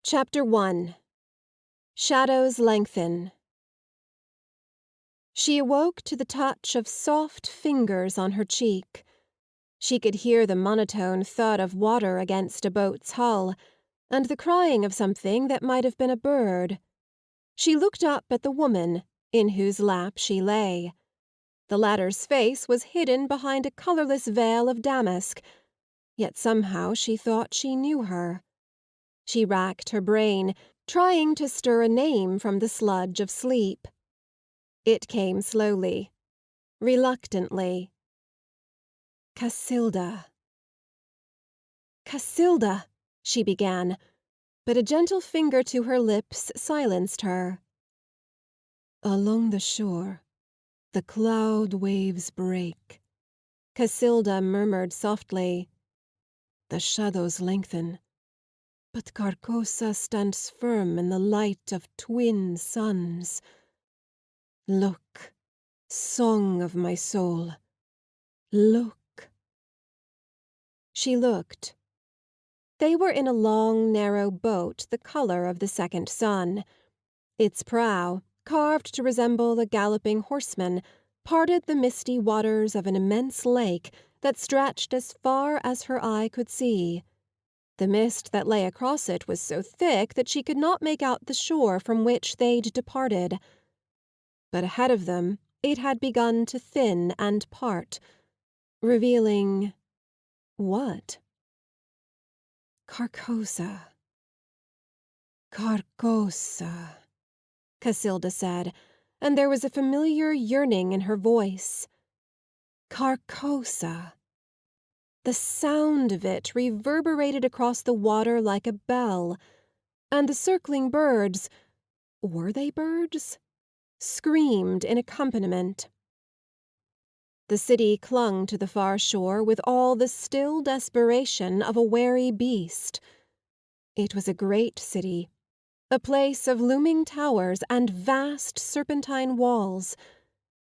Chapter 1. Shadows Lengthen. She awoke to the touch of soft fingers on her cheek. She could hear the monotone thud of water against a boat's hull, and the crying of something that might have been a bird. She looked up at the woman in whose lap she lay. The latter's face was hidden behind a colourless veil of damask, yet somehow she thought she knew her. She racked her brain, trying to stir a name from the sludge of sleep. It came slowly, reluctantly. Casilda. Casilda, she began, but a gentle finger to her lips silenced her. Along the shore, the cloud waves break, Casilda murmured softly. the shadows lengthen, but Carcosa stands firm in the light of twin suns. Look, song of my soul, look. She looked. They were in a long, narrow boat the colour of the second sun. Its prow, carved to resemble a galloping horseman, parted the misty waters of an immense lake that stretched as far as her eye could see. The mist that lay across it was so thick that she could not make out the shore from which they'd departed. But ahead of them it had begun to thin and part, revealing what? Carcosa. Carcosa, Casilda said, and there was a familiar yearning in her voice. Carcosa. The sound of it reverberated across the water like a bell, and the circling birds, were they birds? Screamed in accompaniment. The city clung to the far shore with all the still desperation of a wary beast. It was a great city, a place of looming towers and vast serpentine walls,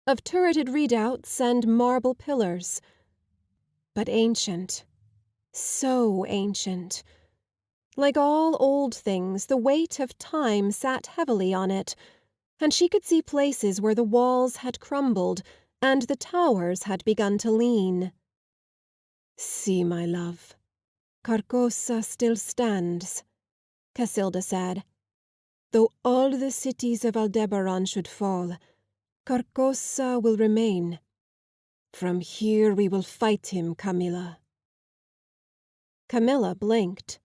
of turreted redoubts and marble pillars. But ancient, so ancient. Like all old things, the weight of time sat heavily on it, and she could see places where the walls had crumbled and the towers had begun to lean. See, my love, Carcosa still stands, Casilda said. Though all the cities of Aldebaran should fall, Carcosa will remain. From here we will fight him, Camilla. Camilla blinked.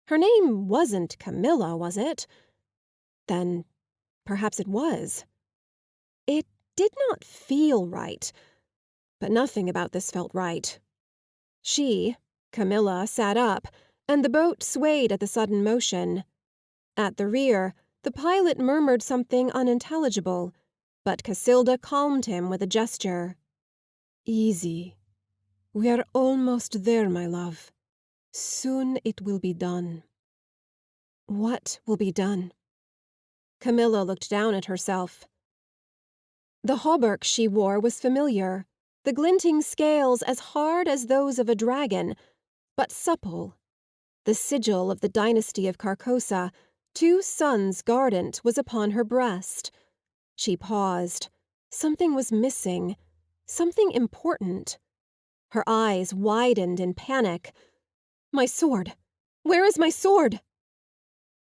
Her name wasn't Camilla, was it? Then perhaps it was. It did not feel right, but nothing about this felt right. She, Camilla, sat up, and the boat swayed at the sudden motion. At the rear, the pilot murmured something unintelligible, but Casilda calmed him with a gesture. Easy. We are almost there, my love. Soon it will be done. What will be done? Camilla looked down at herself. The hauberk she wore was familiar, the glinting scales as hard as those of a dragon, but supple. The sigil of the dynasty of Carcosa, 2 suns guardant, was upon her breast. She paused. Something was missing. Something important. Her eyes widened in panic. My sword! Where is my sword?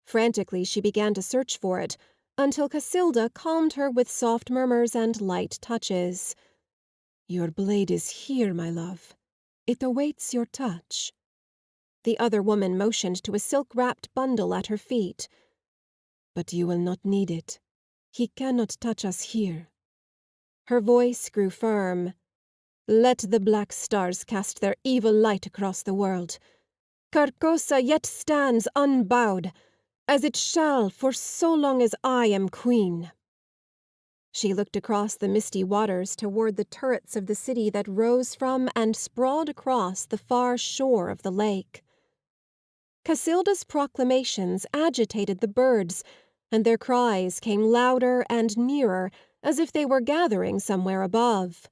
Frantically she began to search for it, until Casilda calmed her with soft murmurs and light touches. Your blade is here, my love. It awaits your touch. The other woman motioned to a silk-wrapped bundle at her feet. But you will not need it. He cannot touch us here. Her voice grew firm. Let the black stars cast their evil light across the world. Carcosa yet stands unbowed, as it shall for so long as I am queen. She looked across the misty waters toward the turrets of the city that rose from and sprawled across the far shore of the lake. Casilda's proclamations agitated the birds, and their cries came louder and nearer, as if they were gathering somewhere above.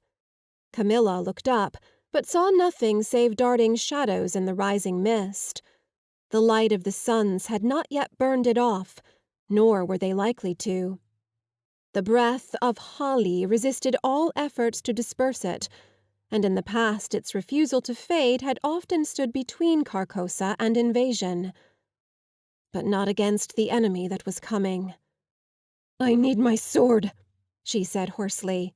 Camilla looked up, but saw nothing save darting shadows in the rising mist. The light of the suns had not yet burned it off, nor were they likely to. The breath of holly resisted all efforts to disperse it, and in the past its refusal to fade had often stood between Carcosa and invasion. But not against the enemy that was coming. "I need my sword," she said hoarsely.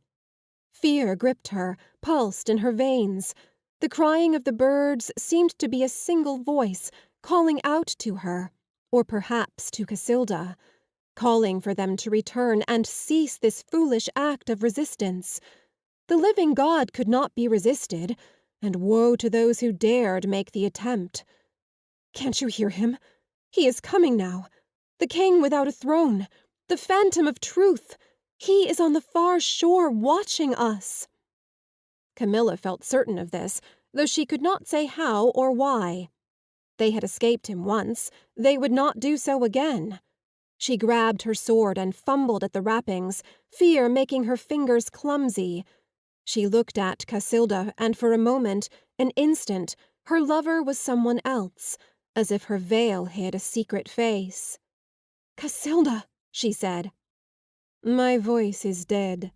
Fear gripped her, pulsed in her veins. The crying of the birds seemed to be a single voice, calling out to her, or perhaps to Casilda, calling for them to return and cease this foolish act of resistance. The living God could not be resisted, and woe to those who dared make the attempt. "Can't you hear him? He is coming now. The king without a throne. The phantom of truth. He is on the far shore watching us." Camilla felt certain of this, though she could not say how or why. They had escaped him once. They would not do so again. She grabbed her sword and fumbled at the wrappings, fear making her fingers clumsy. She looked at Casilda, and for a moment, an instant, her lover was someone else, as if her veil hid a secret face. "Casilda," she said. "My voice is dead,"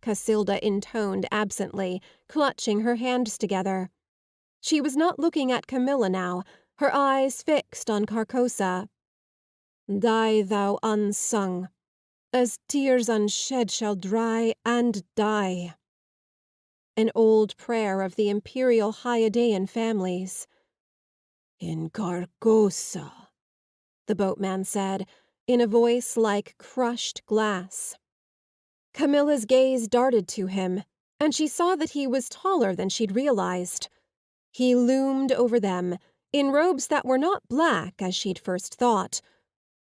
Casilda intoned absently, clutching her hands together. She was not looking at Camilla now, her eyes fixed on Carcosa. "Die thou unsung, as tears unshed shall dry and die." An old prayer of the imperial Hyadean families. "In Carcosa," the boatman said, in a voice like crushed glass. Camilla's gaze darted to him, and she saw that he was taller than she'd realized. He loomed over them, in robes that were not black as she'd first thought,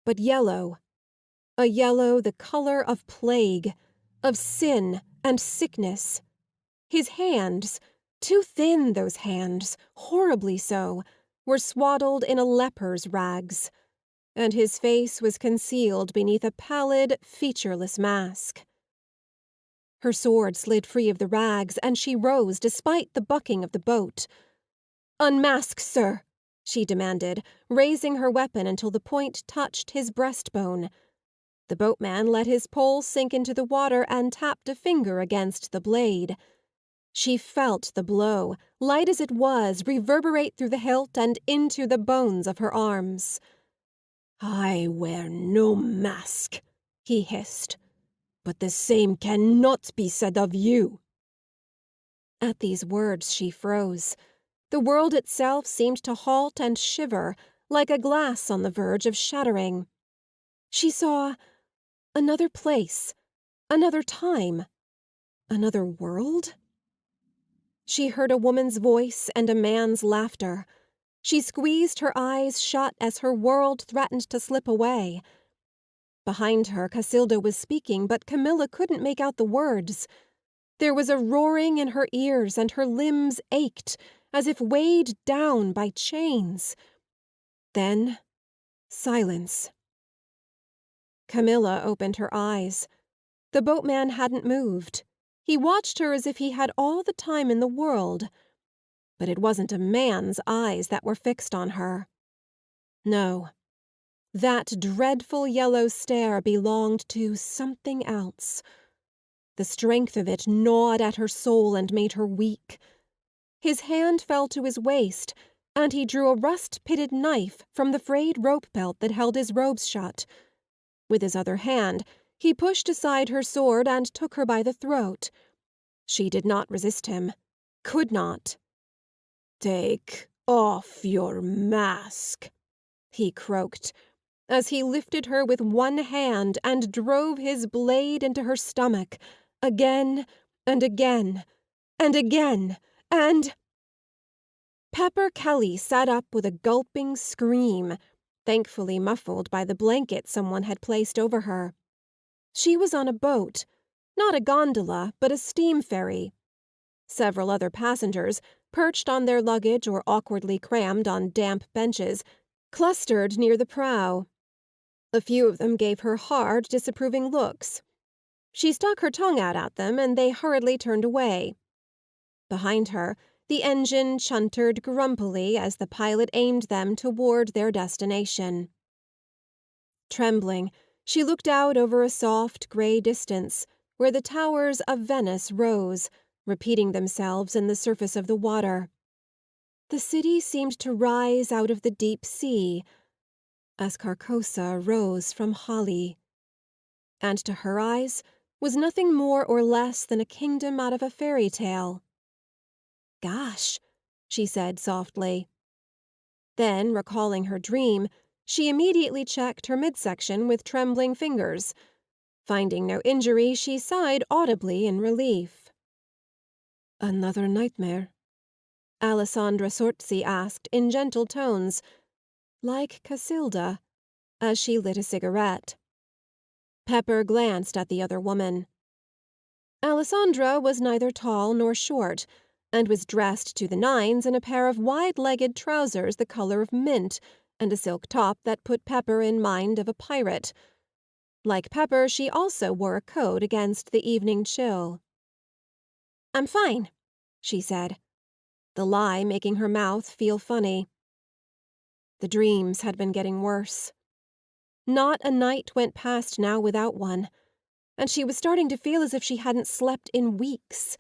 but yellow. A yellow the color of plague, of sin and sickness. His hands, too thin those hands, horribly so, were swaddled in a leper's rags, and his face was concealed beneath a pallid, featureless mask. Her sword slid free of the rags, and she rose despite the bucking of the boat. "Unmask, sir!" she demanded, raising her weapon until the point touched his breastbone. The boatman let his pole sink into the water and tapped a finger against the blade. She felt the blow, light as it was, reverberate through the hilt and into the bones of her arms. "I wear no mask," he hissed. "But the same cannot be said of you." At these words she froze. The world itself seemed to halt and shiver, like a glass on the verge of shattering. She saw another place, another time, another world? She heard a woman's voice and a man's laughter. She squeezed her eyes shut as her world threatened to slip away. Behind her, Casilda was speaking, but Camilla couldn't make out the words. There was a roaring in her ears, and her limbs ached, as if weighed down by chains. Then, silence. Camilla opened her eyes. The boatman hadn't moved. He watched her as if he had all the time in the world. But it wasn't a man's eyes that were fixed on her. No. That dreadful yellow stare belonged to something else. The strength of it gnawed at her soul and made her weak. His hand fell to his waist, and he drew a rust-pitted knife from the frayed rope belt that held his robes shut. With his other hand, he pushed aside her sword and took her by the throat. She did not resist him. Could not. "Take off your mask," he croaked, as he lifted her with one hand and drove his blade into her stomach, again and again and again, and— Pepper Kelly sat up with a gulping scream, thankfully muffled by the blanket someone had placed over her. She was on a boat, not a gondola, but a steam ferry. Several other passengers, perched on their luggage or awkwardly crammed on damp benches, clustered near the prow. A few of them gave her hard, disapproving looks. She stuck her tongue out at them, and they hurriedly turned away. Behind her, The engine chuntered grumpily as the pilot aimed them toward their destination. Trembling, she looked out over a soft grey distance, where the towers of Venice rose, repeating themselves in the surface of the water. The city seemed to rise out of the deep sea, as Carcosa rose from Hali. And to her eyes was nothing more or less than a kingdom out of a fairy tale. "Gosh," she said softly. Then, recalling her dream, she immediately checked her midsection with trembling fingers. Finding no injury, she sighed audibly in relief. "Another nightmare?" Alessandra Zorzi asked in gentle tones, like Casilda, as she lit a cigarette. Pepper glanced at the other woman. Alessandra was neither tall nor short, and was dressed to the nines in a pair of wide-legged trousers the colour of mint, and a silk top that put Pepper in mind of a pirate. Like Pepper, she also wore a coat against the evening chill. "I'm fine," she said, the lie making her mouth feel funny. The dreams had been getting worse. Not a night went past now without one, and she was starting to feel as if she hadn't slept in weeks.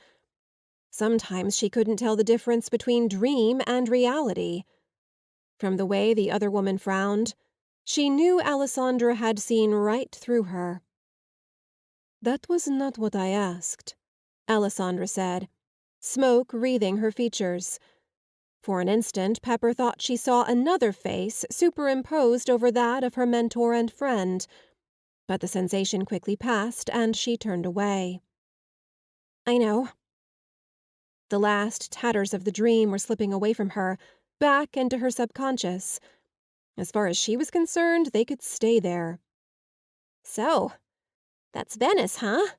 Sometimes she couldn't tell the difference between dream and reality. From the way the other woman frowned, she knew Alessandra had seen right through her. "That was not what I asked," Alessandra said, smoke wreathing her features. For an instant Pepper thought she saw another face superimposed over that of her mentor and friend, but the sensation quickly passed and she turned away. "I know." The last tatters of the dream were slipping away from her, back into her subconscious. As far as she was concerned, they could stay there. "So, that's Venice, huh?"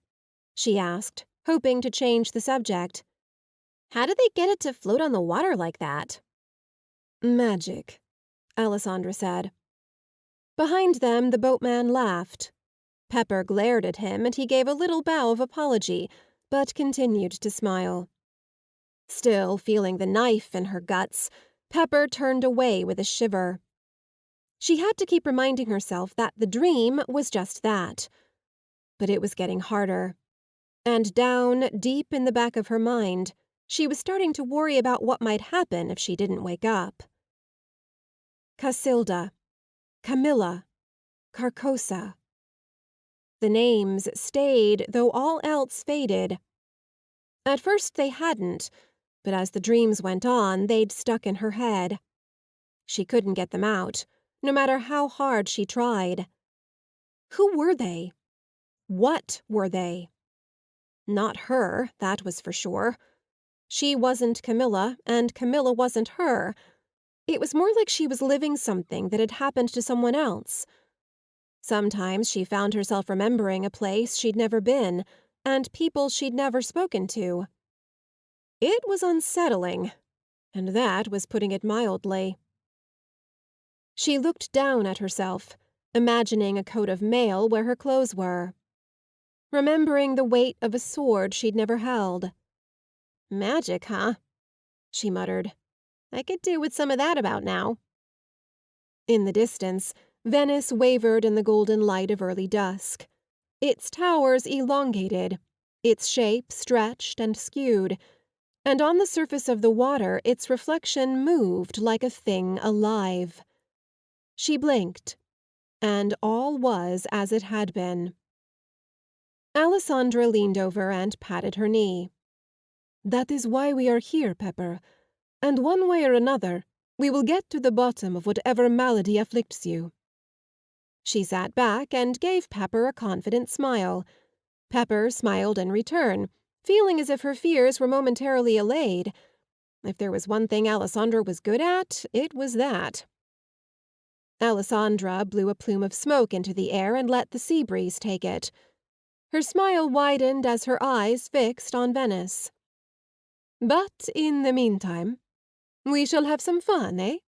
she asked, hoping to change the subject. "How did they get it to float on the water like that?" "Magic," Alessandra said. Behind them the boatman laughed. Pepper glared at him and he gave a little bow of apology, but continued to smile. Still feeling the knife in her guts, Pepper turned away with a shiver. She had to keep reminding herself that the dream was just that. But it was getting harder. And down, deep in the back of her mind, she was starting to worry about what might happen if she didn't wake up. Casilda, Camilla, Carcosa. The names stayed, though all else faded. At first they hadn't, but as the dreams went on, they'd stuck in her head. She couldn't get them out, no matter how hard she tried. Who were they? What were they? Not her, that was for sure. She wasn't Camilla, and Camilla wasn't her. It was more like she was living something that had happened to someone else. Sometimes she found herself remembering a place she'd never been, and people she'd never spoken to. It was unsettling, and that was putting it mildly. She looked down at herself, imagining a coat of mail where her clothes were. Remembering the weight of a sword she'd never held. "Magic, huh?" she muttered. "I could do with some of that about now." In the distance, Venice wavered in the golden light of early dusk. Its towers elongated, its shape stretched and skewed, and on the surface of the water its reflection moved like a thing alive. She blinked, and all was as it had been. Alessandra leaned over and patted her knee. "That is why we are here, Pepper, and one way or another we will get to the bottom of whatever malady afflicts you." She sat back and gave Pepper a confident smile. Pepper smiled in return, feeling as if her fears were momentarily allayed. If there was one thing Alessandra was good at, it was that. Alessandra blew a plume of smoke into the air and let the sea breeze take it. Her smile widened as her eyes fixed on Venice. "But in the meantime, we shall have some fun, eh?"